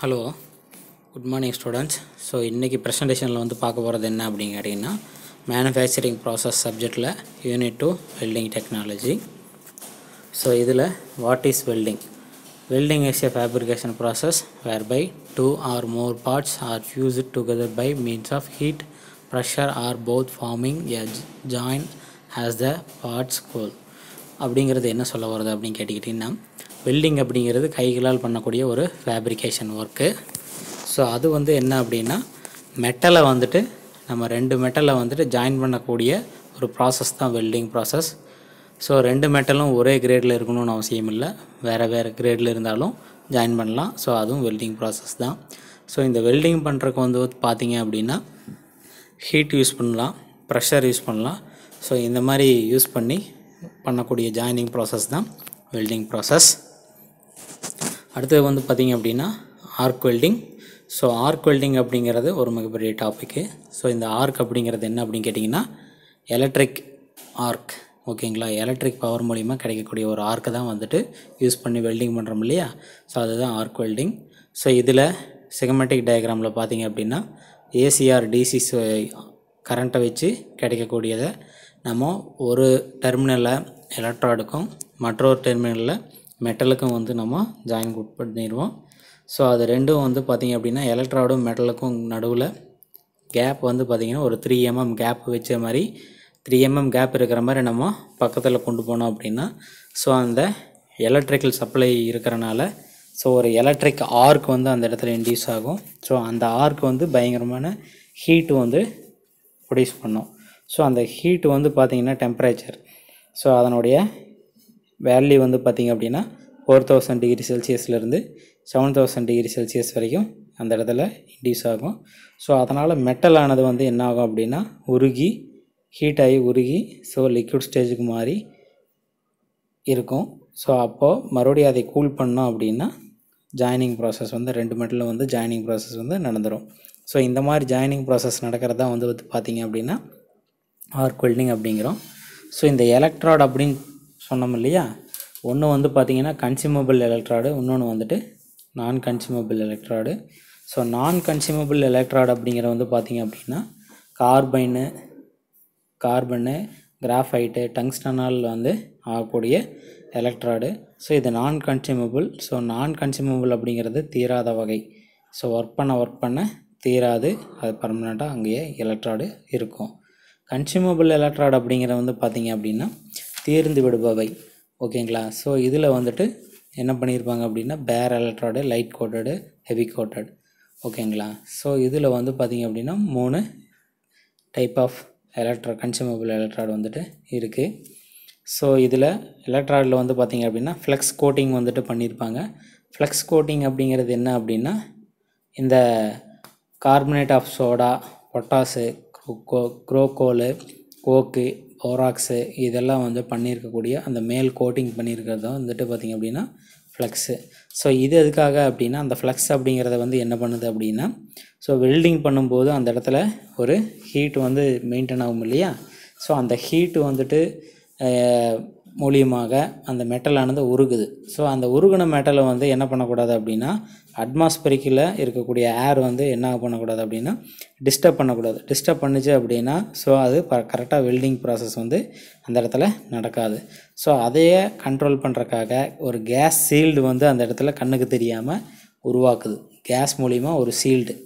Hello, good morning students. So இன்றைக்கி ப்ரெசன்டேஷனில் வந்து பார்க்க போகிறது என்ன அப்படின்னு கேட்டிங்கன்னா, மேனுஃபேக்சரிங் ப்ராசஸ் சப்ஜெக்டில் யூனிட் 2 வெல்டிங் டெக்னாலஜி. ஸோ இதில் what is welding? Welding is a fabrication process whereby two or more parts are fused together by means of heat, pressure or both, forming a joint as the parts cool. அப்படிங்கிறது என்ன சொல்ல வருது அப்படின்னு கேட்டிக்கிட்டிங்கன்னா, welding அப்படிங்கிறது கைகளால் பண்ணக்கூடிய ஒரு fabrication work. So அது வந்து என்ன அப்படின்னா, மெட்டலை வந்துட்டு நம்ம ரெண்டு மெட்டலை வந்துட்டு ஜாயின் பண்ணக்கூடிய ஒரு ப்ராசஸ் தான் வெல்டிங் ப்ராசஸ். ஸோ ரெண்டு மெட்டலும் ஒரே கிரேடில் இருக்கணும்னு அவசியம் இல்லை, வேறு வேறு கிரேடில் இருந்தாலும் ஜாயின் பண்ணலாம். ஸோ அதுவும் வெல்டிங் ப்ராசஸ் தான். ஸோ இந்த வெல்டிங் பண்ணுறதுக்கு வந்து பார்த்திங்க அப்படின்னா, ஹீட் யூஸ் பண்ணலாம், ப்ரெஷர் யூஸ் பண்ணலாம். ஸோ இந்த மாதிரி யூஸ் பண்ணி பண்ணக்கூடிய ஜாயினிங் ப்ராசஸ் தான் வெல்டிங் ப்ராசஸ். அடுத்தது வந்து பார்த்திங்க அப்படின்னா arc welding. So arc welding அப்படிங்கிறது ஒரு மிகப்பெரிய டாப்பிக்கு. ஸோ இந்த ஆர்க் அப்படிங்கிறது என்ன அப்படின்னு கேட்டிங்கன்னா, எலக்ட்ரிக் ஆர்க். ஓகேங்களா, எலக்ட்ரிக் பவர் மூலிமா கிடைக்கக்கூடிய ஒரு ஆர்க்கை தான் வந்துட்டு யூஸ் பண்ணி வெல்டிங் பண்ணுறோம் இல்லையா. ஸோ அதுதான் ஆர்க் வெல்டிங். ஸோ இதில் சிகமெட்டிக் டயக்ராமில் பார்த்திங்க அப்படின்னா, ஏசிஆர் டிசி கரண்ட்டை வச்சு கிடைக்கக்கூடியதை நம்ம ஒரு டெர்மினலில் எலக்ட்ராடுக்கும் மற்றொரு டெர்மினலில் மெட்டலுக்கும் வந்து நம்ம ஜாயின் பண்ணிடுவோம். ஸோ அது ரெண்டும் வந்து பார்த்திங்க அப்படின்னா, எலக்ட்ராடும் மெட்டலுக்கும் நடுவில் கேப் வந்து பார்த்திங்கன்னா ஒரு 3 mm கேப் வச்ச மாதிரி 3 mm கேப் இருக்கிற மாதிரி நம்ம பக்கத்தில் கொண்டு போனோம் அப்படின்னா, ஸோ அந்த எலக்ட்ரிக்கல் சப்ளை இருக்கிறனால ஸோ ஒரு எலக்ட்ரிக் ஆர்க் வந்து அந்த இடத்துல இன்டியூஸ் ஆகும். ஸோ அந்த ஆர்க் வந்து பயங்கரமான ஹீட்டு வந்து ப்ரொடியூஸ் பண்ணும். ஸோ அந்த ஹீட்டு வந்து பார்த்திங்கன்னா டெம்பரேச்சர், ஸோ அதனுடைய வேல்யூ வந்து பார்த்திங்க அப்படின்னா 4000 டிகிரி செல்சியஸ்லேருந்து 7000 டிகிரி செல்சியஸ் வரைக்கும் அந்த இடத்துல இன்டியூஸ் ஆகும். ஸோ அதனால் மெட்டல் ஆனது வந்து என்ன ஆகும் அப்படின்னா உருகி ஹீட் ஆகி உருகி ஸோ லிக்விட் ஸ்டேஜுக்கு மாறி இருக்கும். ஸோ அப்போது மறுபடியும் அதை கூல் பண்ணோம் அப்படின்னா ஜாயினிங் ப்ராசஸ் வந்து ரெண்டு மெட்டலில் வந்து ஜாயினிங் ப்ராசஸ் வந்து நடந்துடும். ஸோ இந்த மாதிரி ஜாயினிங் ப்ராசஸ் நடக்கிறதா வந்து பார்த்திங்க அப்படின்னா ஆர்க் வெல்டிங் அப்படிங்கிறோம். ஸோ இந்த எலக்ட்ராட் அப்படின்னு சொன்னோம் இல்லையா, ஒன்று வந்து பார்த்திங்கன்னா கன்சியூமபிள் எலக்ட்ராடு, இன்னொன்று வந்துட்டு நான் கன்சியூமபிள் எலக்ட்ராடு. ஸோ நான் கன்சியூமபிள் எலக்ட்ராடு அப்படிங்கிற வந்து பார்த்திங்க அப்படின்னா கார்பனு கிராஃபைட்டு டங்ஸ்டனால் வந்து ஆகக்கூடிய எலக்ட்ராடு. ஸோ இது நான் கன்சியூமபிள். ஸோ நான் கன்சியூமபிள் அப்படிங்கிறது தீராத வகை. ஸோ ஒர்க் பண்ண தீராது, அது பர்மனெண்ட்டாக அங்கேயே எலக்ட்ராடு இருக்கும். கன்சியூமபிள் எலக்ட்ராடு அப்படிங்கிற வந்து பார்த்திங்க அப்படின்னா தீர்ந்து விடுபவை. ஓகேங்களா. ஸோ இதில் வந்துட்டு என்ன பண்ணியிருப்பாங்க அப்படின்னா பேர் electrode, light coated, heavy coated. ஓகேங்களா. ஸோ இதில் வந்து பார்த்திங்க அப்படின்னா 3 டைப் ஆஃப் கன்சியூமபிள் எலக்ட்ராடு வந்துட்டு இருக்குது. ஸோ இதில் எலக்ட்ராடில் வந்து பார்த்திங்க அப்படின்னா ஃப்ளெக்ஸ் கோட்டிங் வந்துட்டு பண்ணியிருப்பாங்க. ஃப்ளெக்ஸ் கோட்டிங் அப்படிங்கிறது என்ன அப்படின்னா, இந்த கார்பனேட் ஆஃப் சோடா, பொட்டாசு, குரோக்கோலு, கோக்கு, போராக்ஸு இதெல்லாம் வந்து பண்ணியிருக்கக்கூடிய அந்த மேல் கோட்டிங் பண்ணியிருக்கிறது தான் வந்துட்டு பார்த்திங்க அப்படின்னா ஃப்ளெக்ஸு. ஸோ இது எதுக்காக அப்படின்னா, அந்த ஃப்ளெக்ஸ் அப்படிங்கிறத வந்து என்ன பண்ணுது அப்படின்னா, ஸோ வெல்டிங் பண்ணும்போது அந்த இடத்துல ஒரு ஹீட் வந்து மெயின்டைன் ஆகும் இல்லையா. ஸோ அந்த ஹீட்டு வந்துட்டு மூலியமாக அந்த மெட்டலானது உருகுது. ஸோ அந்த உருகுன மெட்டலை வந்து என்ன பண்ணக்கூடாது அப்படின்னா, அட்மாஸ்பரிக்கில் இருக்கக்கூடிய ஏர் வந்து என்ன பண்ணக்கூடாது அப்படின்னா டிஸ்டர்ப் பண்ணக்கூடாது. டிஸ்டர்ப் பண்ணிச்சு அப்படின்னா ஸோ அது கரெக்டாக வெல்டிங் ப்ராசஸ் வந்து அந்த இடத்துல நடக்காது. ஸோ அதையே கண்ட்ரோல் பண்ணுறக்காக ஒரு கேஸ் சீல்டு வந்து அந்த இடத்துல கண்ணுக்கு தெரியாமல் உருவாக்குது. கேஸ் மூலிமா ஒரு சீல்டு.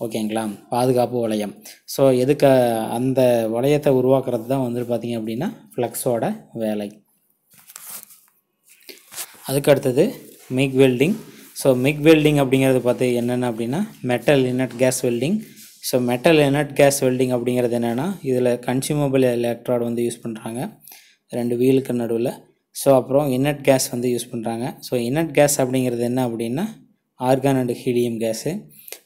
ஓகேங்களா, பாதுகாப்பு வளையம். ஸோ எதுக்கு அந்த வளையத்தை உருவாக்குறது தான் வந்து பார்த்திங்க அப்படின்னா ஃப்ளெக்ஸோட வேலை. அதுக்கு அடுத்தது மிக் வெல்டிங். ஸோ மிக் வெல்டிங் அப்படிங்கிறது பார்த்து என்னென்ன அப்படின்னா metal inert gas welding. So metal inert gas welding அப்படிங்கிறது என்னென்னா, இதில் கன்சியூமபிள் எலக்ட்ராட் வந்து யூஸ் பண்ணுறாங்க 2 வீலுக்கு நடுவில். ஸோ அப்புறம் இனட் கேஸ் வந்து யூஸ் பண்ணுறாங்க. ஸோ இனட் கேஸ் அப்படிங்கிறது என்ன அப்படின்னா argon and helium gas.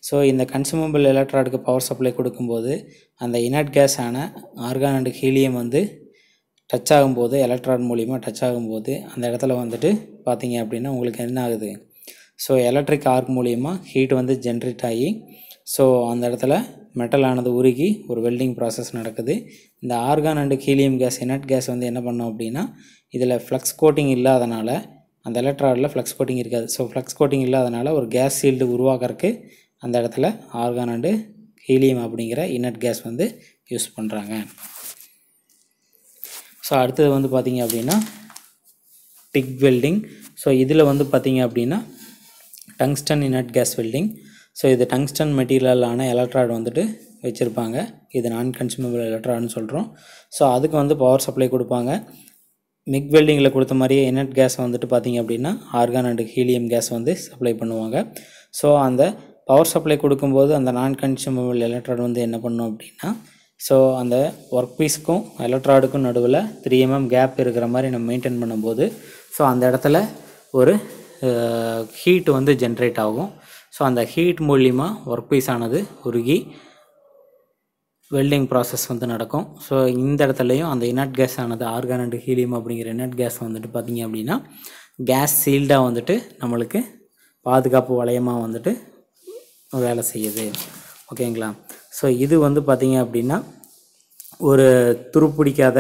So இந்த கன்சியூமபிள் எலக்ட்ராடுக்கு பவர் சப்ளை கொடுக்கும்போது அந்த இனட் கேஸான ஆர்கான் அண்ட் ஹீலியம் வந்து டச் ஆகும்போது, எலக்ட்ராட் மூலிமா டச் ஆகும்போது அந்த இடத்துல வந்துட்டு பார்த்திங்க அப்படின்னா உங்களுக்கு என்ன ஆகுது, ஸோ எலக்ட்ரிக் ஆர்க் மூலிமா ஹீட் வந்து ஜென்ரேட் ஆகி ஸோ அந்த இடத்துல மெட்டலானது உருகி ஒரு வெல்டிங் ப்ராசஸ் நடக்குது. இந்த argon and helium gas inert gas வந்து என்ன பண்ணோம் அப்படின்னா, இதில் ஃப்ளக்ஸ் கோட்டிங் இல்லாதனால அந்த எலக்ட்ராடில் ஃப்ளக்ஸ் கோட்டிங் இருக்காது. ஸோ ஃப்ளக்ஸ் கோட்டிங் இல்லாதனால ஒரு கேஸ் சீல்டு உருவாக்குறதுக்கு அந்த இடத்துல ஆர்கான் அண்டு ஹீலியம் அப்படிங்கிற இனட் கேஸ் வந்து யூஸ் பண்ணுறாங்க. ஸோ அடுத்தது வந்து பார்த்திங்க அப்படின்னா டிக் வெல்டிங். ஸோ இதில் வந்து பார்த்திங்க அப்படின்னா tungsten inert gas welding. So இது டங்ஸ்டன் மெட்டீரியலான எலக்ட்ராய்டு வந்துட்டு வச்சுருப்பாங்க. இது நான் கன்சூமபிள் எலக்ட்ராய்டுன்னு சொல்கிறோம். ஸோ அதுக்கு வந்து பவர் சப்ளை கொடுப்பாங்க. மிக் வெல்டிங்கில் கொடுத்த மாதிரியே இனட் கேஸ் வந்துட்டு பார்த்திங்க அப்படின்னா ஆர்கான் அண்டு ஹீலியம் கேஸ் வந்து சப்ளை பண்ணுவாங்க. ஸோ அந்த பவர் சப்ளை கொடுக்கும்போது அந்த நான் கன்சூமபிள் எலக்ட்ராய்டு வந்து என்ன பண்ணும் அப்படின்னா, ஸோ அந்த ஒர்க் பீஸுக்கும் எலக்ட்ராய்டுக்கும் நடுவில் 3 mm கேப் இருக்கிற மாதிரி நம்ம மெயின்டைன் பண்ணும்போது ஸோ அந்த இடத்துல ஒரு ஹீட் வந்து ஜென்ரேட் ஆகும். ஸோ அந்த ஹீட் மூலிமா ஒர்க் பீஸ் ஆனது உருகி வெல்டிங் ப்ராசஸ் வந்து நடக்கும். ஸோ இந்த இடத்துலையும் அந்த இனட் கேஸ் ஆனது ஆர்கான் அண்டு ஹீலியம் அப்படிங்கிற இனட் கேஸ் வந்துட்டு பார்த்திங்க அப்படின்னா கேஸ் சீல்டாக வந்துட்டு நம்மளுக்கு பாதுகாப்பு வளையமாக வந்துட்டு வேலை செய்யுது. ஓகேங்களா? ஸோ இது வந்து பார்த்திங்க அப்படின்னா ஒரு துருப்பிடிக்காத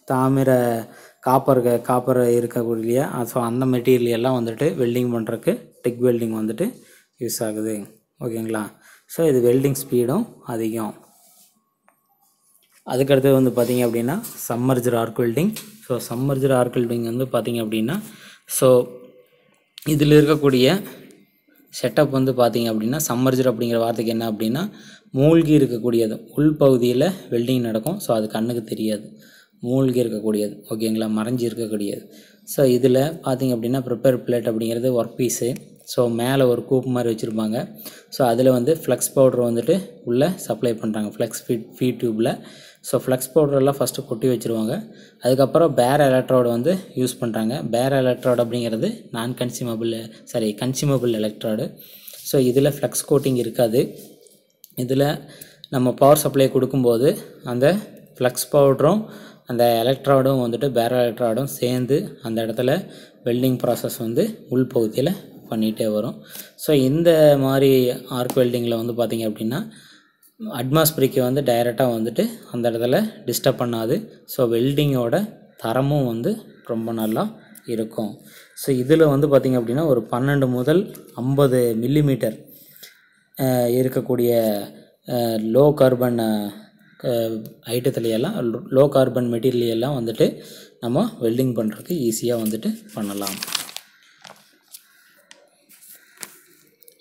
தாமிர காப்பர் இருக்கக்கூடிய ஸோ அந்த மெட்டீரியல் எல்லாம் வந்துட்டு வெல்டிங் பண்ணுறதுக்கு டிக் வெல்டிங் வந்துட்டு யூஸ் ஆகுது. ஓகேங்களா? ஸோ இது வெல்டிங் ஸ்பீடும் அதிகம். அதுக்கடுத்து வந்து பார்த்திங்க அப்படின்னா submerged arc welding. So submerged arc welding வந்து பார்த்திங்க அப்படின்னா ஸோ இதில் இருக்கக்கூடிய செட்டப் வந்து பார்த்திங்க அப்படின்னா சம்மர்ஜர் அப்படிங்கிற வார்த்தைக்கு என்ன அப்படின்னா மூழ்கி இருக்கக்கூடியது, உள்பகுதியில் வெல்டிங் நடக்கும். ஸோ அது கண்ணுக்கு தெரியாது, மூழ்கி இருக்கக்கூடியது. ஓகேங்களா? மறைஞ்சி இருக்கக்கூடியது. ஸோ இதில் பார்த்திங்க அப்படின்னா ப்ரிப்பேர் பிளேட் அப்படிங்கிறது ஒர்க் பீஸு. ஸோ மேலே ஒரு கூப் மாதிரி வச்சுருப்பாங்க. ஸோ அதில் வந்து ஃப்ளக்ஸ் பவுடர் வந்துட்டு உள்ளே சப்ளை பண்ணுறாங்க ஃப்ளக்ஸ் ஃபீட் டியூப்பில். ஸோ ஃப்ளக்ஸ் பவுடரெல்லாம் ஃபஸ்ட்டு கொட்டி வச்சுருவாங்க. அதுக்கப்புறம் பேர் எலக்ட்ரோடு வந்து யூஸ் பண்ணுறாங்க. பேர் எலக்ட்ரோடு அப்படிங்கிறது கன்சியூமபிள் எலக்ட்ரோடு. ஸோ இதில் ஃப்ளக்ஸ் கோட்டிங் இருக்காது. இதில் நம்ம பவர் சப்ளை கொடுக்கும்போது அந்த ஃப்ளக்ஸ் பவுடரும் அந்த எலக்ட்ராடும் வந்துட்டு பேர் எலக்ட்ராடும் சேர்ந்து அந்த இடத்துல வெல்டிங் ப்ராசஸ் வந்து உள்பகுதியில் பண்ணிகிட்டே வரும். ஸோ இந்த மாதிரி ஆர்க் வெல்டிங்கில் வந்து பார்த்திங்க அப்படின்னா அட்மாஸ்பியருக்கு வந்து டைரெக்டாக வந்துட்டு அந்த இடத்துல டிஸ்டர்ப் பண்ணாது. ஸோ வெல்டிங்கோட தரமும் வந்து ரொம்ப நல்லா இருக்கும். ஸோ இதில் வந்து பார்த்திங்க அப்படின்னா ஒரு 12 முதல் 50 மில்லிமீட்டர் இருக்கக்கூடிய லோ கார்பன் ஐட்டத்துலையெல்லாம் லோ கார்பன் மெட்டீரியல் வந்துட்டு நம்ம வெல்டிங் பண்ணுறதுக்கு ஈஸியாக வந்துட்டு பண்ணலாம்.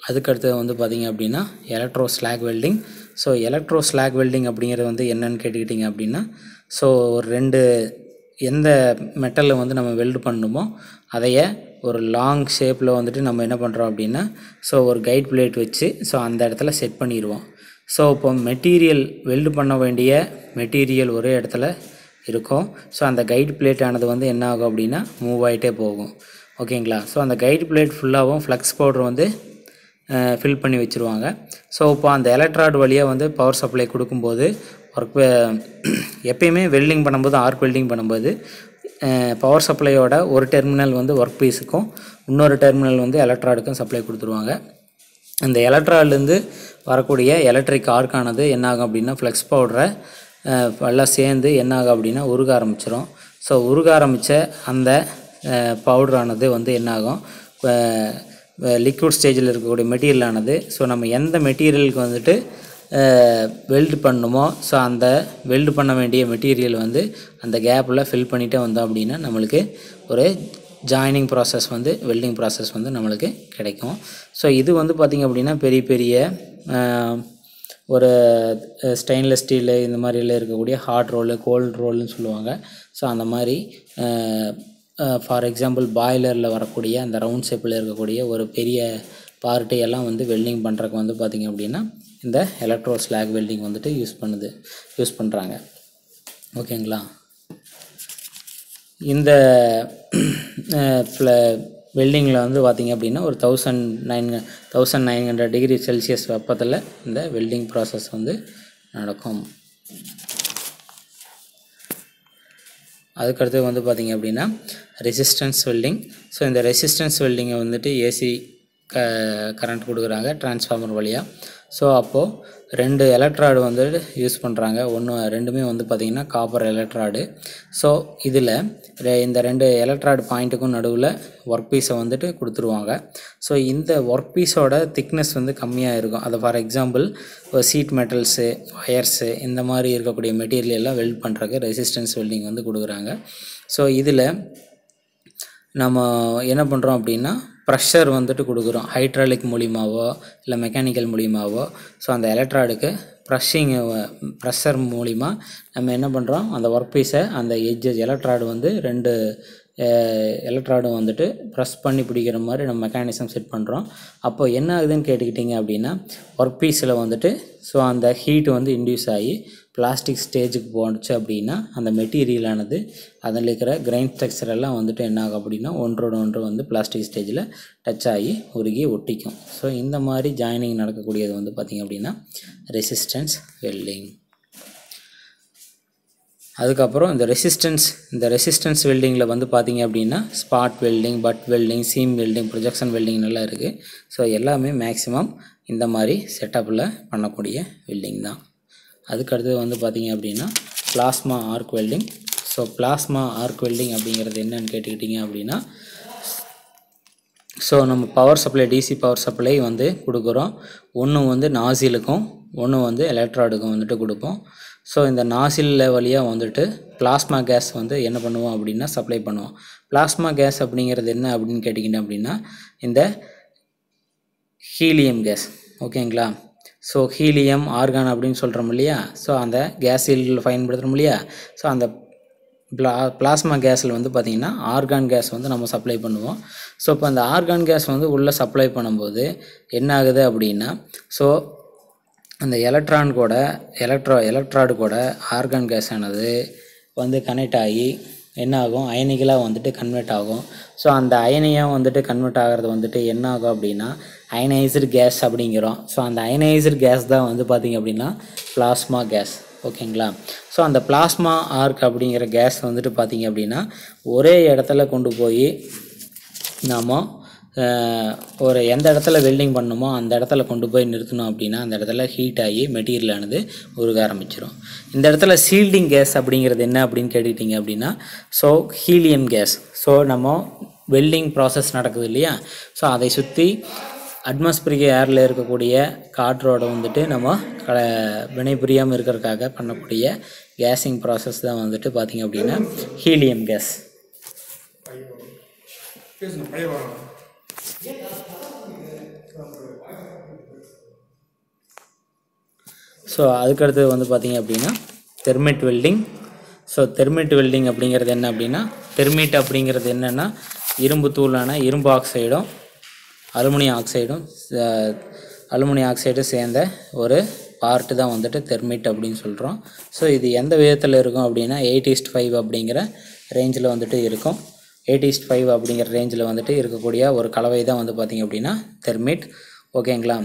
அதுக்கடுத்து வந்து பார்த்திங்க அப்படின்னா electro slack welding. So electro slack welding அப்படிங்கிறது வந்து என்னென்னு கேட்டுக்கிட்டிங்க அப்படின்னா ஸோ ஒரு எந்த மெட்டலில் வந்து நம்ம வெல்டு பண்ணணுமோ அதைய ஒரு லாங் ஷேப்பில் வந்துட்டு நம்ம என்ன பண்ணுறோம் அப்படின்னா ஸோ ஒரு கைட் பிளேட் வச்சு ஸோ அந்த இடத்துல செட் பண்ணிடுவோம். ஸோ இப்போ வெல்டு பண்ண வேண்டிய மெட்டீரியல் ஒரே இடத்துல இருக்கும். ஸோ அந்த கைட் பிளேட் ஆனது வந்து என்ன ஆகும் அப்படின்னா மூவ் ஆகிட்டே போகும். ஓகேங்களா? ஸோ அந்த கைட் பிளேட் ஃபுல்லாகவும் ஃப்ளக்ஸ் பவுடர் வந்து ஃபில் பண்ணி வச்சுருவாங்க. ஸோ இப்போ அந்த எலக்ட்ராய்டு வழியாக வந்து பவர் சப்ளை கொடுக்கும்போது எப்பயுமே வெல்டிங் பண்ணும்போது ஆர்க் வெல்டிங் பண்ணும்போது பவர் சப்ளையோட ஒரு டெர்மினல் வந்து ஒர்க் பீஸுக்கும் இன்னொரு டெர்மினல் வந்து எலக்ட்ராய்டுக்கும் சப்ளை கொடுத்துருவாங்க. அந்த எலக்ட்ராய்டுலேருந்து வரக்கூடிய எலக்ட்ரிக் ஆர்க்கானது என்ன ஆகும் அப்படின்னா ஃப்ளக்ஸ் பவுடரை எல்லாம் சேர்ந்து என்ன ஆகும் அப்படின்னா உருக ஆரம்பிச்சிடும். ஸோ உருக ஆரம்பித்த அந்த பவுடரானது வந்து என்ன ஆகும், லிக்விட் ஸ்டேஜில் இருக்கக்கூடிய மெட்டீரியலானது ஸோ நம்ம எந்த மெட்டீரியலுக்கு வந்துட்டு வெல்டு பண்ணணுமோ ஸோ அந்த வெல்டு பண்ண வேண்டிய மெட்டீரியல் வந்து அந்த கேப்பில் ஃபில் பண்ணிகிட்டே வந்தோம் அப்படின்னா நம்மளுக்கு ஒரு ஜாயினிங் ப்ராசஸ் வந்து வெல்டிங் ப்ராசஸ் வந்து நம்மளுக்கு கிடைக்கும். ஸோ இது வந்து பார்த்திங்க அப்படின்னா பெரிய பெரிய ஒரு ஸ்டெயின்லெஸ் ஸ்டீலு இந்த மாதிரிலாம் இருக்கக்கூடிய ஹாட் ரோலு கோல்டு ரோல்னு சொல்லுவாங்க. ஸோ அந்த மாதிரி ஃபார் எக்ஸாம்பிள் பாய்லரில் வரக்கூடிய அந்த ரவுண்ட் ஷேப்பில் இருக்கக்கூடிய ஒரு பெரிய பார்ட்டு எல்லாம் வந்து வெல்டிங் பண்ணுறதுக்கு வந்து பார்த்திங்க அப்படின்னா இந்த எலக்ட்ரோ ஸ்லாக் வெல்டிங் வந்துட்டு யூஸ் பண்ணுறாங்க. ஓகேங்களா? இந்த வெல்டிங்கில் வந்து பார்த்திங்க அப்படின்னா ஒரு 1900 டிகிரி செல்சியஸ் வெப்பத்தில் இந்த வெல்டிங் ப்ராசஸ் வந்து நடக்கும். அதுக்கடுத்து வந்து பார்த்திங்க அப்படின்னா ரெசிஸ்டன்ஸ் வெல்டிங். ஸோ இந்த ரெசிஸ்டன்ஸ் வெல்டிங்கை வந்துட்டு ஏசி கரண்ட் கொடுக்குறாங்க டிரான்ஸ்ஃபார்மர் வழியாக. ஸோ அப்போது 2 எலக்ட்ராய்டு வந்து யூஸ் பண்ணுறாங்க. ரெண்டுமே வந்து பார்த்திங்கன்னா காப்பர் எலக்ட்ராய்டு. ஸோ இதில் இந்த 2 எலக்ட்ராய்டு பாயிண்ட்டுக்கும் நடுவில் ஒர்க் பீஸை வந்துட்டு கொடுத்துருவாங்க. ஸோ இந்த ஒர்க் பீஸோட திக்னஸ் வந்து கம்மியாக இருக்கும். அதை for example sheet metals, wires இந்த மாதிரி இருக்கக்கூடிய மெட்டீரியல் எல்லாம் வெல்ட் பண்ணுறதுக்கு ரெசிஸ்டன்ஸ் வெல்டிங் வந்து கொடுக்குறாங்க. ஸோ இதில் நம்ம என்ன பண்ணுறோம் அப்படின்னா ப்ரெஷர் வந்துட்டு கொடுக்குறோம். ஹைட்ராலிக் மூலியமாவோ இல்லை மெக்கானிக்கல் மூலியமாவோ. ஸோ அந்த எலக்ட்ராய்டுக்கு ப்ரெஷர் மூலிமா நம்ம என்ன பண்ணுறோம், அந்த ஒர்க் பீஸை அந்த எலக்ட்ராய்டு வந்து 2 எலக்ட்ராய்டும் வந்துட்டு ப்ரெஸ் பண்ணி பிடிக்கிற மாதிரி நம்ம மெக்கானிசம் செட் பண்ணுறோம். அப்போது என்ன ஆகுதுன்னு கேட்டுக்கிட்டிங்க அப்படின்னா ஒர்க் பீஸில் வந்துட்டு ஸோ அந்த ஹீட் வந்து இன்டியூஸ் ஆகி பிளாஸ்டிக் ஸ்டேஜுக்கு போணுச்சு அப்படின்னா அந்த மெட்டீரியலானது அதில் இருக்கிற கிரைன் ஸ்ட்ரக்சர் எல்லாம் வந்துட்டு என்ன ஆகும் அப்படின்னா ஒன்றோட ஒன்று வந்து பிளாஸ்டிக் ஸ்டேஜில் டச் ஆகி உருகி ஒட்டிக்கும். ஸோ இந்த மாதிரி ஜாயினிங் நடக்கக்கூடியது வந்து பார்த்திங்க அப்படின்னா ரெசிஸ்டன்ஸ் வெல்டிங். அதுக்கப்புறம் இந்த ரெசிஸ்டன்ஸ் வெல்டிங்கில் வந்து பார்த்திங்க அப்படின்னா spot welding, butt welding, seam welding, projection welding நல்லா இருக்குது. ஸோ எல்லாமே மேக்ஸிமம் இந்த மாதிரி செட்டப்பில் பண்ணக்கூடிய வெல்டிங் தான். அதுக்கடுத்தது வந்து பார்த்திங்க அப்படின்னா plasma arc welding. So plasma arc welding அப்படிங்கிறது என்னன்னு கேட்டுக்கிட்டிங்க அப்படின்னா ஸோ நம்ம power supply, DC power supply வந்து கொடுக்குறோம். ஒன்று வந்து நாசிலுக்கும் ஒன்று வந்து எலக்ட்ராய்டுக்கும் வந்துட்டு கொடுப்போம். ஸோ இந்த நாசில் வழியாக வந்துட்டு பிளாஸ்மா கேஸ் வந்து என்ன பண்ணுவோம் அப்படின்னா சப்ளை பண்ணுவோம். பிளாஸ்மா கேஸ் அப்படிங்கிறது என்ன அப்படின்னு கேட்டிங்கன்னா அப்படின்னா இந்த ஹீலியம் கேஸ். ஓகேங்களா? ஸோ ஹீலியம், ஆர்கான் அப்படின்னு சொல்கிறோம் இல்லையா? ஸோ அந்த கேஸில் பயன்படுத்துகிறோம் இல்லையா? ஸோ அந்த பிளாஸ்மா கேஸில் வந்து பார்த்திங்கன்னா ஆர்கான் கேஸ் வந்து நம்ம சப்ளை பண்ணுவோம். ஸோ இப்போ அந்த ஆர்கான் கேஸ் வந்து உள்ளே சப்ளை பண்ணும்போது என்ன ஆகுது அப்படின்னா ஸோ அந்த எலக்ட்ராய்டு கூட ஆர்கான் கேஸ் ஆனது வந்து கனெக்ட் ஆகி என்ன ஆகும், அயனிகளாக வந்துட்டு கன்வெர்ட் ஆகும். ஸோ அந்த அயனியாக வந்துட்டு கன்வெர்ட் ஆகிறது வந்துட்டு என்ன ஆகும் அப்படின்னா அயனைஸ்டு கேஸ் அப்படிங்கிறோம். ஸோ அந்த அயனைஸ்டு கேஸ் தான் வந்து பார்த்திங்க அப்படின்னா பிளாஸ்மா கேஸ். ஓகேங்களா? ஸோ அந்த பிளாஸ்மா ஆர்க் அப்படிங்கிற கேஸ் வந்துட்டு பார்த்திங்க அப்படின்னா ஒரே இடத்துல கொண்டு போய் நாம் ஒரு எந்த இடத்துல வெல்டிங் பண்ணணுமோ அந்த இடத்துல கொண்டு போய் நிறுத்தணும் அப்படின்னா அந்த இடத்துல ஹீட் ஆகி மெட்டீரியலானது உருக ஆரம்பிச்சிடும். இந்த இடத்துல சீல்டிங் கேஸ் அப்படிங்கிறது என்ன அப்படின்னு கேட்டுக்கிட்டிங்க அப்படின்னா ஸோ ஹீலியம் கேஸ். ஸோ நம்ம வெல்டிங் ப்ராசஸ் நடக்குது இல்லையா? ஸோ அதை சுற்றி அட்மாஸ்பியரிக் ஏரில் இருக்கக்கூடிய காற்றோட வந்துட்டு நம்ம வினைபுரியாமல் இருக்கிறதுக்காக பண்ணக்கூடிய கேஸிங் ப்ராசஸ் தான் வந்துட்டு பார்த்திங்க அப்படின்னா ஹீலியம் கேஸ். ஸோ அதுக்கடுத்தது வந்து பார்த்திங்க அப்படின்னா thermit welding. So thermit welding அப்படிங்கிறது என்ன அப்படின்னா தெர்மிட் அப்படிங்கிறது என்னென்னா இரும்பு தூளான இரும்பு ஆக்சைடும் அலுமினியம் ஆக்சைடும் சேர்ந்த ஒரு பார்ட்டு தான் வந்துட்டு தெர்மிட் அப்படின்னு சொல்கிறோம். ஸோ இது எந்த விதத்தில் இருக்கும் அப்படின்னா 8:5 அப்படிங்கிற ரேஞ்சில் வந்துட்டு இருக்கும். 8:5 அப்படிங்கிற ரேஞ்சில் வந்துட்டு இருக்கக்கூடிய ஒரு கலவை தான் வந்து பார்த்திங்க அப்படின்னா தெர்மிட். ஓகேங்களா?